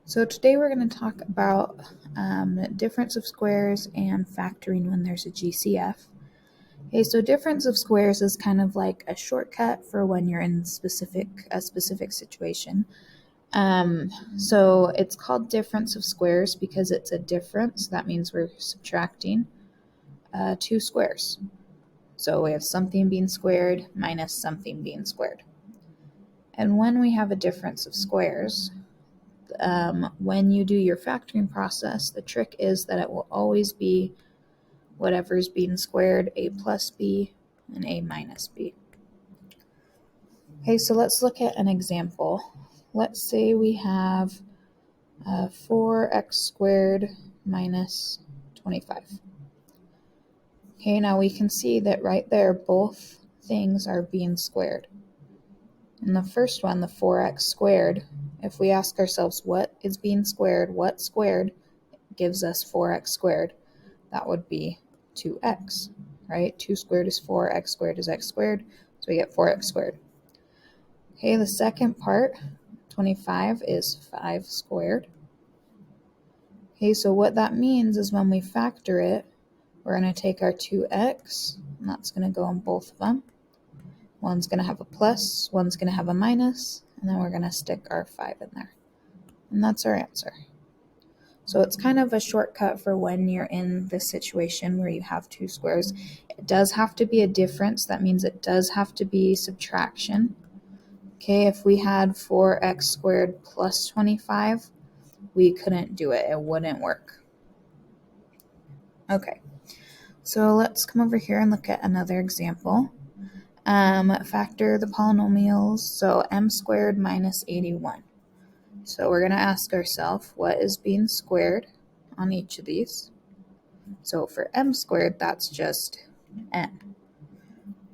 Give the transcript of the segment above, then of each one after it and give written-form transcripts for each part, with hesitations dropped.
So today we're going to talk about difference of squares and factoring when there's a GCF. Okay, so difference of squares is kind of like a shortcut for when you're in a specific situation. So it's called difference of squares because it's a difference. That means we're subtracting two squares. So we have something being squared minus something being squared. And when we have a difference of squares, when you do your factoring process, the trick is that it will always be whatever is being squared, a plus b and a minus b. Okay, so let's look at an example. Let's say we have 4x squared minus 25. Okay, now we can see that right there both things are being squared. In the first one, the 4x squared, if we ask ourselves what is being squared, what squared gives us 4x squared, that would be 2x, right? 2 squared is 4, x squared is x squared, so we get 4x squared. Okay, the second part, 25, is 5 squared. Okay, so what that means is when we factor it, we're going to take our 2x, and that's going to go on both of them. One's going to have a plus, one's going to have a minus, and then we're going to stick our 5 in there. And that's our answer. So it's kind of a shortcut for when you're in this situation where you have two squares. It does have to be a difference. That means it does have to be subtraction. Okay, if we had 4x squared plus 25, we couldn't do it. It wouldn't work. Okay, so let's come over here and look at another example. Factor the polynomials, so m squared minus 81. So we're going to ask ourselves what is being squared on each of these. So for m squared, that's just n.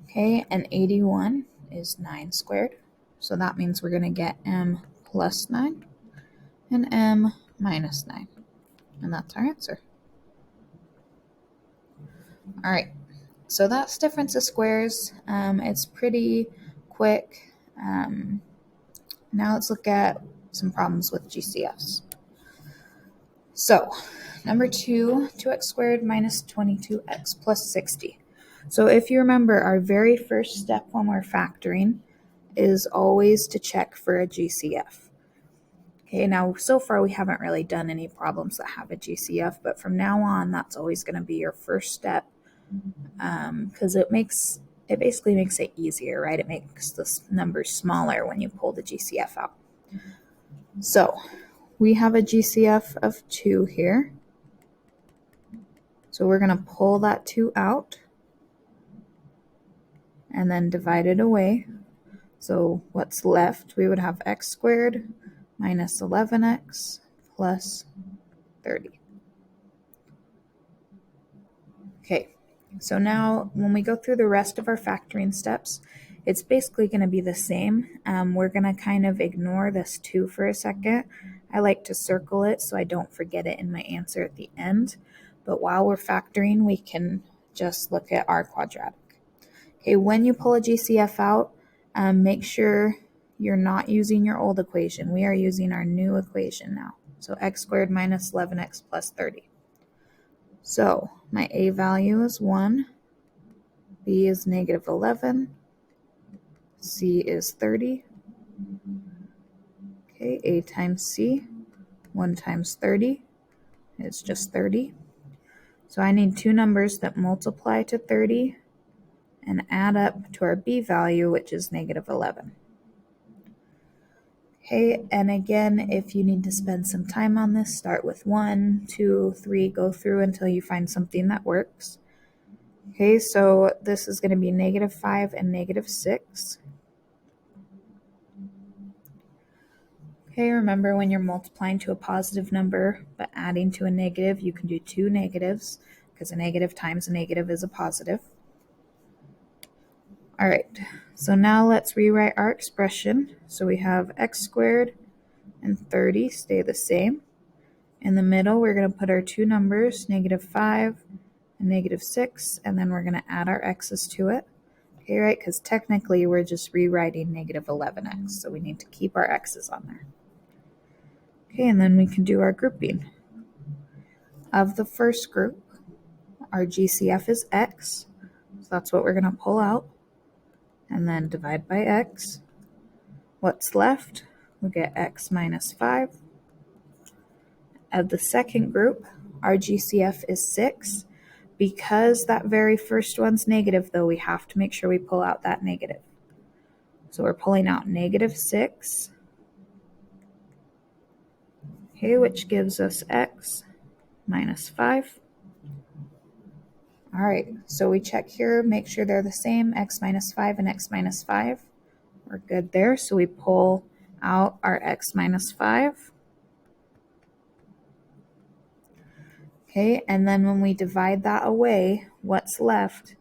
Okay, and 81 is 9 squared. So that means we're going to get m plus 9 and m minus 9. And that's our answer. All right, so that's difference of squares. It's pretty quick. Now let's look at some problems with GCFs. So, number 2, 2x squared minus 22x plus 60. So if you remember, our very first step when we're factoring is always to check for a GCF. Okay, now so far we haven't really done any problems that have a GCF, but from now on, that's always going to be your first step because it basically makes it easier, right? It makes the numbers smaller when you pull the GCF out. So we have a GCF of 2 here. So we're going to pull that 2 out and then divide it away. So what's left, we would have x squared minus 11x plus 30. Okay, so now when we go through the rest of our factoring steps, it's basically going to be the same. We're going to kind of ignore this 2 for a second. I like to circle it so I don't forget it in my answer at the end. But while we're factoring, we can just look at our quadratic. Okay, when you pull a GCF out, make sure you're not using your old equation. We are using our new equation now. So x squared minus 11x plus 30. So my a value is 1, b is negative 11, c is 30. Okay, a times c, 1 times 30 is just 30. So I need two numbers that multiply to 30 and add up to our b value, which is negative 11. Okay, and again, if you need to spend some time on this, start with 1, 2, 3, go through until you find something that works. Okay, so this is going to be negative 5 and negative 6. Okay, remember when you're multiplying to a positive number but adding to a negative, you can do two negatives because a negative times a negative is a positive. All right, so now let's rewrite our expression. So we have x squared and 30 stay the same. In the middle, we're going to put our two numbers, negative 5 and negative 6, and then we're going to add our x's to it. Okay, right, because technically we're just rewriting negative 11x, so we need to keep our x's on there. Okay, and then we can do our grouping. Of the first group, our GCF is x, so that's what we're going to pull out, and then divide by x. What's left? We'll get x minus 5. Of the second group, our GCF is 6. Because that very first one's negative, though, we have to make sure we pull out that negative. So we're pulling out negative 6, okay, which gives us x minus 5. All right, so we check here, make sure they're the same, x minus 5 and x minus 5. We're good there, so we pull out our x minus 5. Okay, and then when we divide that away, what's left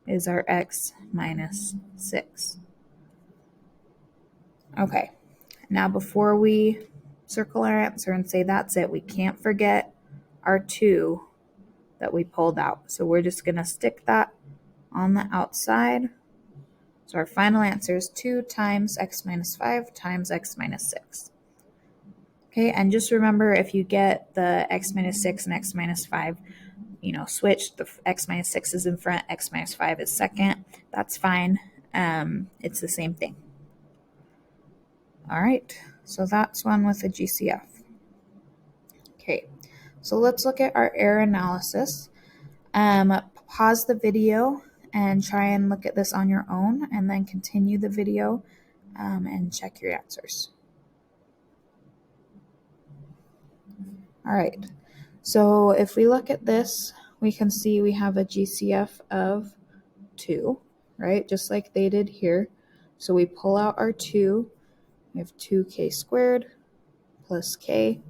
is our x minus 6. Okay, now before we circle our answer and say that's it, we can't forget our 2 that we pulled out. So we're just going to stick that on the outside. So our final answer is 2 times x minus 5 times x minus 6. Okay, and just remember, if you get the x minus 6 and x minus 5, switch, the x minus 6 is in front, x minus 5 is second. That's fine. It's the same thing. All right, so that's one with a GCF. Okay, so let's look at our error analysis. Pause the video and try and look at this on your own, and then continue the video and check your answers. All right, so if we look at this, we can see we have a GCF of 2, right? Just like they did here. So we pull out our 2, we have 2k squared plus k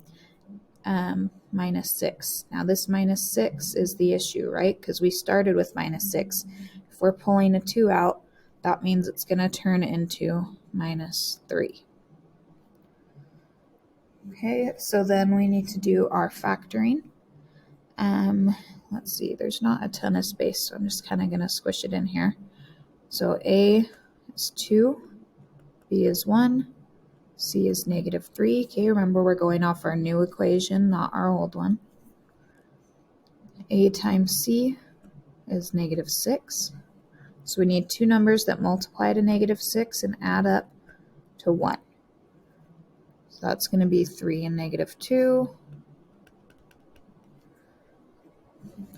minus 6. Now this minus 6 is the issue, right? Because we started with minus 6. If we're pulling a 2 out, that means it's going to turn into minus 3. Okay, so then we need to do our factoring. Let's see, there's not a ton of space, so I'm just kind of going to squish it in here. So A is 2, B is 1, C is negative 3. Okay, remember we're going off our new equation, not our old one. A times C is negative 6. So we need two numbers that multiply to negative 6 and add up to 1. So that's going to be 3 and negative 2.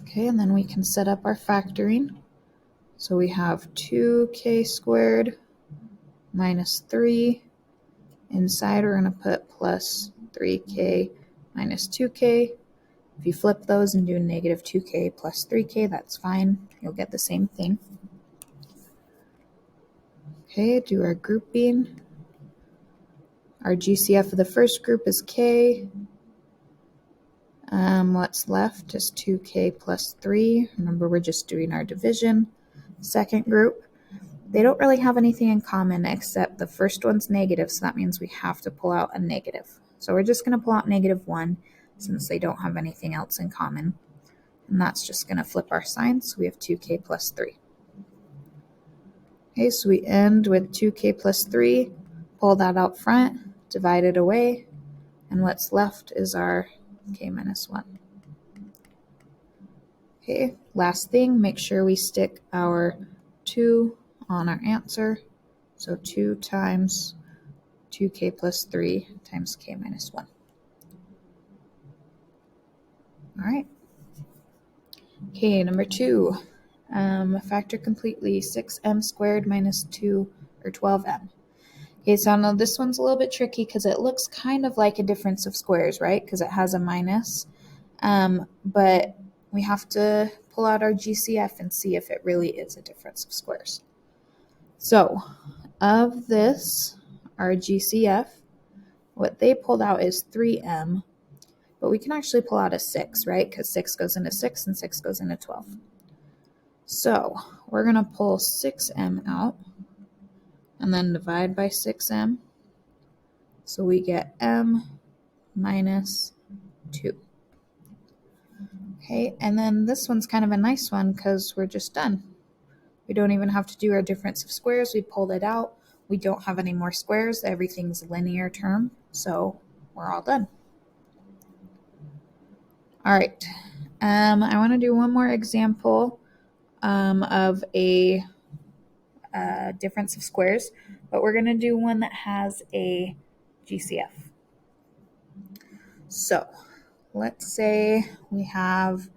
Okay, and then we can set up our factoring. So we have 2k squared minus 3. Inside we're going to put plus 3k minus 2k. If you flip those and do negative 2k plus 3k, that's fine. You'll get the same thing. Okay, do our grouping. Our GCF of the first group is k. What's left is 2k plus 3. Remember, we're just doing our division. Second group, they don't really have anything in common except the first one's negative, so that means we have to pull out a negative. So we're just going to pull out negative 1 since they don't have anything else in common. And that's just going to flip our signs, so we have 2k plus 3. Okay, so we end with 2k plus 3, pull that out front, divide it away, and what's left is our k minus 1. Okay, last thing, make sure we stick our 2 on our answer. So 2 times 2k plus 3 times k minus 1. All right. Okay, number 2. Factor completely 6m squared minus 2 or 12m. Okay, so now this one's a little bit tricky because it looks kind of like a difference of squares, right? Because it has a minus. But we have to pull out our GCF and see if it really is a difference of squares. So of this, our GCF, what they pulled out is 3m, but we can actually pull out a 6, right? Because 6 goes into 6 and 6 goes into 12. So we're going to pull 6m out and then divide by 6m. So we get m minus 2. Okay, and then this one's kind of a nice one because we're just done. We don't even have to do our difference of squares. We pulled it out. We don't have any more squares. Everything's a linear term, so we're all done. All right. I want to do one more example of a difference of squares, but we're going to do one that has a GCF. So let's say we have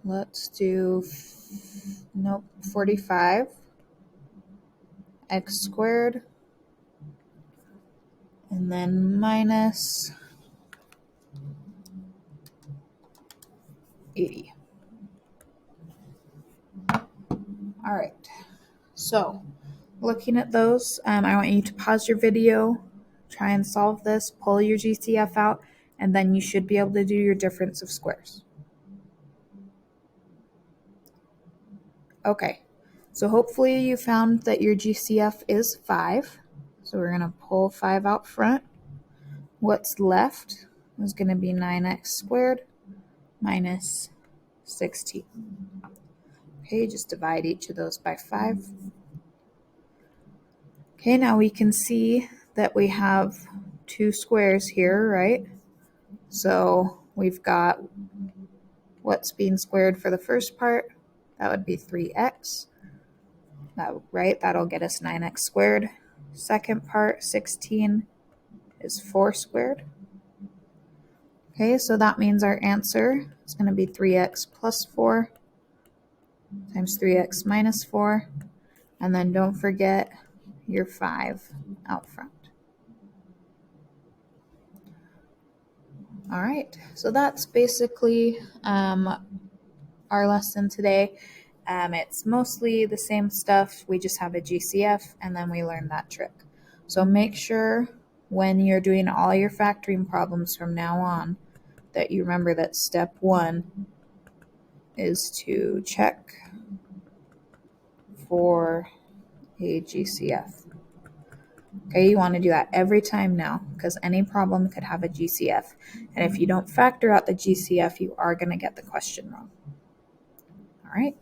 let's do 45 x squared and then minus 80. All right, so looking at those, I want you to pause your video, try and solve this, pull your GCF out, and then you should be able to do your difference of squares. Okay, so hopefully you found that your GCF is 5. So we're going to pull 5 out front. What's left is going to be 9x squared minus 16. Okay, just divide each of those by 5. Okay, now we can see that we have 2 squares here, right? So we've got what's being squared for the first part. That would be 3x. Right, that'll get us 9x squared. Second part, 16, is 4 squared. Okay, so that means our answer is going to be 3x plus 4 times 3x minus 4. And then don't forget your 5 out front. All right, so that's basically our lesson today. It's mostly the same stuff. We just have a GCF and then we learn that trick. So make sure when you're doing all your factoring problems from now on that you remember that step 1 is to check for a GCF. Okay, you want to do that every time now because any problem could have a GCF. And if you don't factor out the GCF, you are going to get the question wrong. All right.